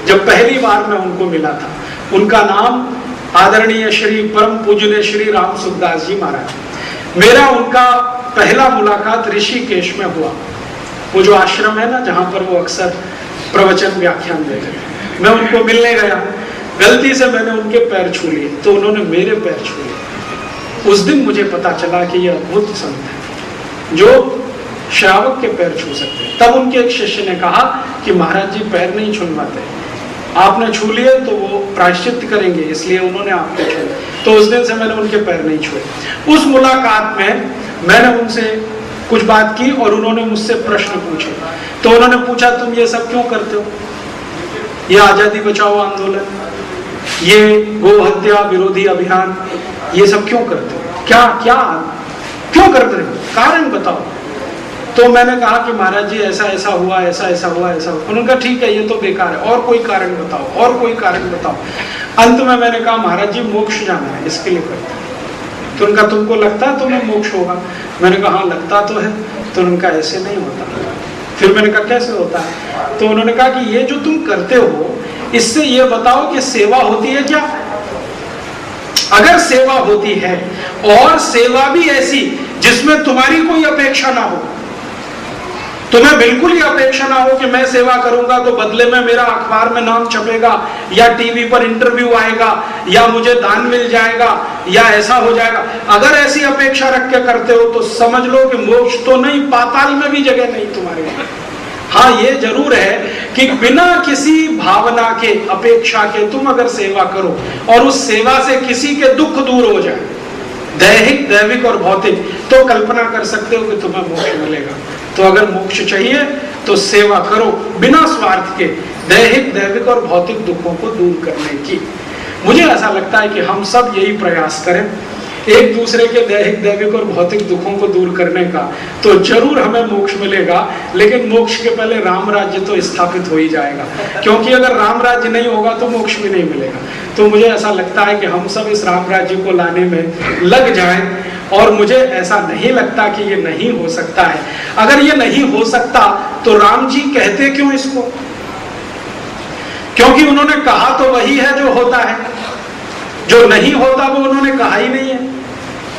जब पहली बार मैं उनको मिला था। उनका नाम आदरणीय श्री परम पूजनीय श्री राम सुखदास जी महाराज। मेरा उनका पहला मुलाकात ऋषिकेश में हुआ, वो जो आश्रम है ना जहां पर वो अक्सर प्रवचन व्याख्यान देते हैं। मैं उनको मिलने गया, गलती से मैंने उनके पैर छू लिए तो उन्होंने मेरे पैर छू लिए। उस दिन मुझे पता चला कि ये अद्भुत संत है जो श्रावक के पैर छू सकते हैं। तब उनके एक शिष्य ने कहा कि महाराज जी पैर नहीं छुलवाते, आपने छू लिए तो वो प्रायश्चित करेंगे, इसलिए उन्होंने आपको छुए। तो उस दिन से मैंने उनके पैर नहीं छुए। उस मुलाकात में मैंने उनसे कुछ बात की और उन्होंने मुझसे प्रश्न पूछे। तो उन्होंने पूछा तुम ये सब क्यों करते हो, ये आजादी बचाओ आंदोलन, ये गो हत्या विरोधी अभियान, ये सब क्यों करते हो, क्या क्या क्यों करते हो, कारण बताओ। तो मैंने कहा कि महाराज जी ऐसा ऐसा हुआ, ऐसा ऐसा हुआ, ऐसा हुआ। उन्होंने कहा ठीक है ये तो बेकार है, और कोई कारण बताओ, और कोई कारण बताओ। अंत में मैंने कहा महाराज जी मोक्ष जाना है, इसके लिए करते हैं। तो उनका तुमको लगता है तुम्हें मोक्ष होगा? मैंने कहा हाँ लगता तो है। तो उनका ऐसे नहीं होता। फिर मैंने कहा कैसे होता है? तो उन्होंने कहा कि ये जो तुम करते हो इससे ये बताओ कि सेवा होती है क्या? अगर सेवा होती है और सेवा भी ऐसी जिसमें तुम्हारी कोई अपेक्षा ना हो, तुम्हें बिल्कुल ही अपेक्षा ना हो कि मैं सेवा करूंगा तो बदले में मेरा अखबार में नाम छपेगा या टीवी पर इंटरव्यू आएगा या मुझे दान मिल जाएगा या ऐसा हो जाएगा, अगर ऐसी अपेक्षा रख के करते हो तो समझ लो कि मोक्ष तो नहीं, पाताल में भी जगह नहीं तुम्हारे लिए। हाँ ये जरूर है कि बिना किसी भावना के, अपेक्षा के तुम अगर सेवा करो और उस सेवा से किसी के दुख दूर हो जाए, दैहिक दैविक और भौतिक, तो कल्पना कर सकते हो कि तुम्हें मोक्ष मिलेगा। तो अगर मोक्ष चाहिए तो सेवा करो बिना स्वार्थ के, दैहिक दैविक और भौतिक दुखों को दूर करने की। मुझे ऐसा लगता है कि हम सब यही प्रयास करें एक दूसरे के दैहिक दैविक और भौतिक दुखों को दूर करने का, तो जरूर हमें मोक्ष मिलेगा। लेकिन मोक्ष के पहले राम राज्य तो स्थापित हो ही जाएगा, क्योंकि अगर राम राज्य नहीं होगा तो मोक्ष भी नहीं मिलेगा। तो मुझे ऐसा लगता है कि हम सब इस राम राज्य को लाने में लग जाएं, और मुझे ऐसा नहीं लगता कि ये नहीं हो सकता है। अगर ये नहीं हो सकता तो राम जी कहते क्यों इसको? क्योंकि उन्होंने कहा तो वही है जो होता है, जो नहीं होता वो उन्होंने कहा ही नहीं है,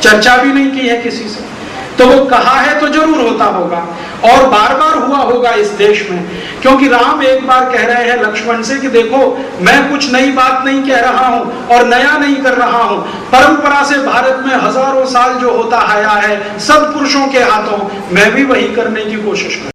चर्चा भी नहीं की है किसी से। तो वो कहा है तो जरूर होता होगा और बार बार हुआ होगा इस देश में, क्योंकि राम एक बार कह रहे हैं लक्ष्मण से कि देखो मैं कुछ नई बात नहीं कह रहा हूं और नया नहीं कर रहा हूं, परंपरा से भारत में हजारों साल जो होता आया है सब पुरुषों के हाथों, मैं भी वही करने की कोशिश कर